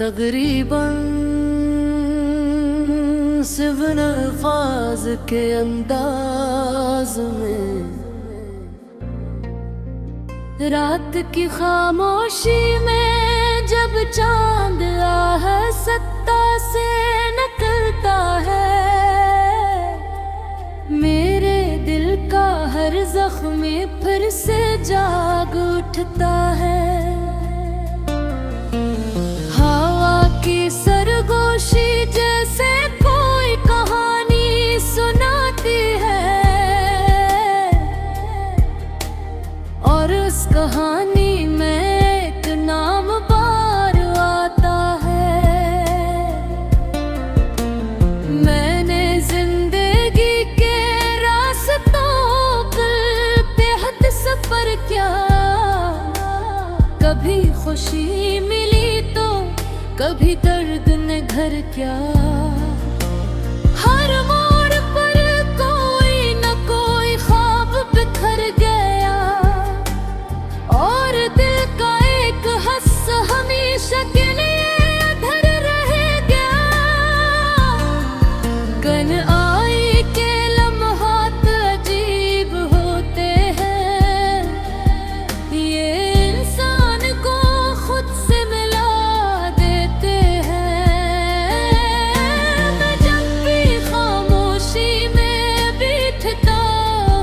तकरीबन सिर्फ अल्फाज के अंदाज में रात की खामोशी में जब चांद सत्ता से निकलता है, मेरे दिल का हर जख्म फिर से जाग उठता है। हवा की सरगोशी जैसे कोई कहानी सुनाती है, और उस कहानी में एक नाम बार आता है। मैंने जिंदगी के रास्तों पर बेहद सफर किया, कभी खुशी मिली तो कभी दर्द ने घर क्या। हर मोड़ पर कोई न कोई ख्वाब बिखर गया, और दिल का एक हिस्सा हमेशा के लिए अधर रह गया। कन आई के लम्हात अजीब होते हैं, ये इंसान को खुद से मिला देते हैं। मैं जब भी खामोशी में बैठता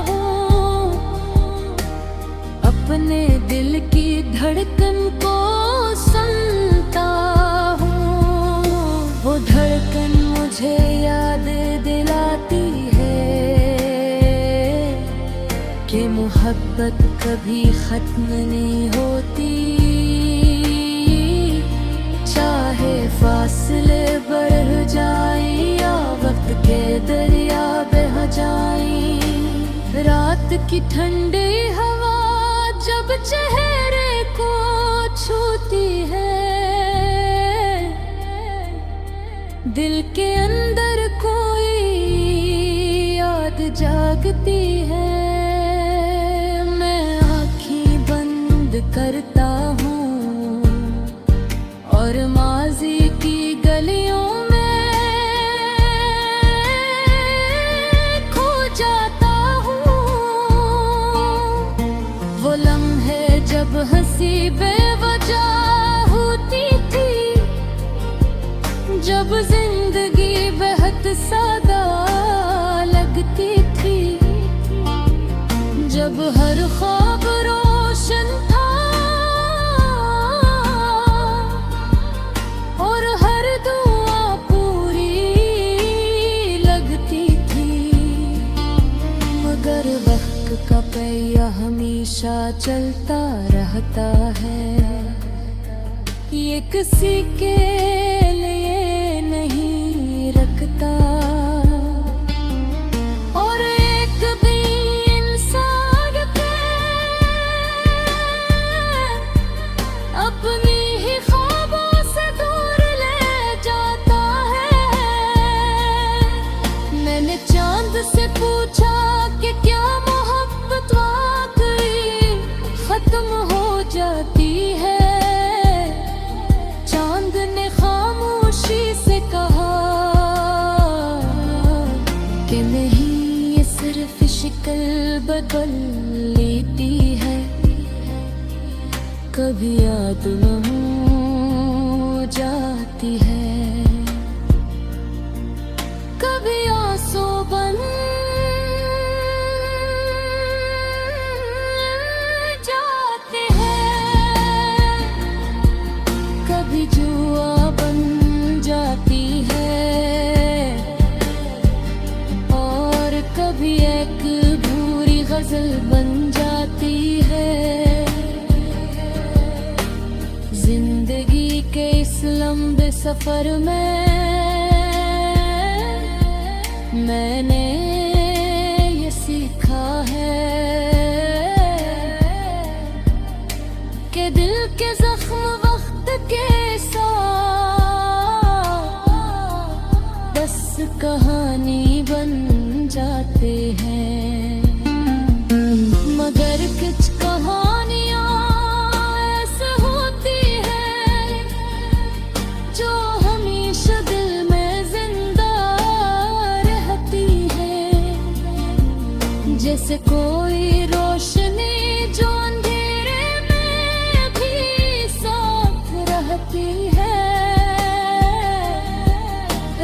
हूँ, अपने दिल की धड़कन को सुनता हूँ। वो धड़कन मुझे याद दिलाती है कि मोहब्बत कभी खत्म नहीं होती, चाहे फासले बढ़ जाए या वक्त के दरिया बह जाए। रात की ठंडी हवा जब चेहरे को छूती है, दिल के अंदर कोई याद जागती है। मैं आँखें बंद करता हूँ और माजी की गलियों में खो जाता हूँ। वो लम्हे जब हंसी बेवजह होती थी, जब जिंदगी बेहद सादा लगती थी, जब हर ख्वाब रोशन था और हर दुआ पूरी लगती थी। मगर वक्त का पहिया हमेशा चलता रहता है, ये किसी के लिए नहीं रखता। और एक भी इंसान के अपनी ही ख्वाबों से दूर ले जाता है। मैंने चांद से पूछा कि क्या मोहब्बत वाकई खत्म हो जाती है। चांद ने खामोशी से कहा कि नहीं, ये सिर्फ शक्ल बदल लेती है, कभी याद न हो जाती है, कभी आंसू बन जाते हैं, कभी जुआ बन जाती है, और कभी एक भूरी गजल बन जाती है। जिंदगी के इस लंबे सफर में मैंने ये सीखा है कि दिल के जख्म वक्त के साथ बस कहानी बन जाते हैं। मगर कुछ कहानियाँ ऐसे होती है जैसे कोई रोशनी जो अंधेरे में भी साथ रहती है।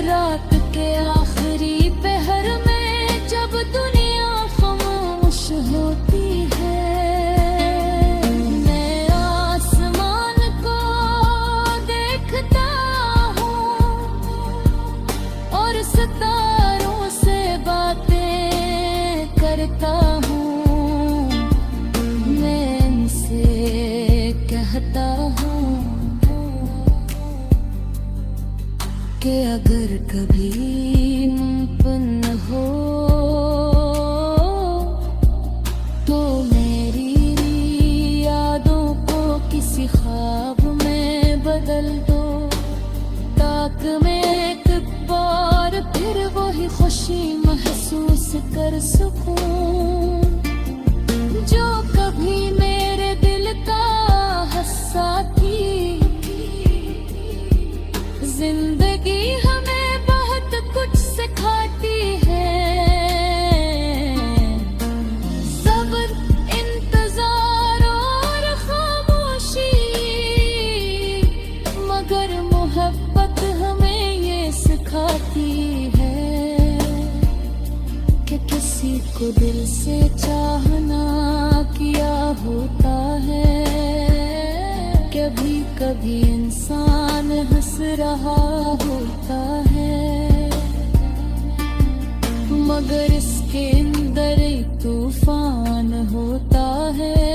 रात के आखिरी पहर में जब दुनिया खामोश होती है, मैं आसमान को देखता हूँ और सितारों से बातें करता हूँ। मैं इनसे कहता हूँ कि अगर कभी मुमकिन हो तो मेरी यादों को किसी ख्वाब में बदल दो, ताकि मैं एक बार फिर वही खुशी महसूस कर सकूं जो कभी मेरे दिल का हिस्सा थी। जिंदगी हमें बहुत कुछ सिखाती है, सब्र, इंतजार और खामोशी, मगर मोहब्बत हमें ये सिखाती है कि किसी को दिल से चाहना क्या होता है। कभी कभी इंसान हंस रहा होता है, मगर इसके अंदर एक तूफान होता है।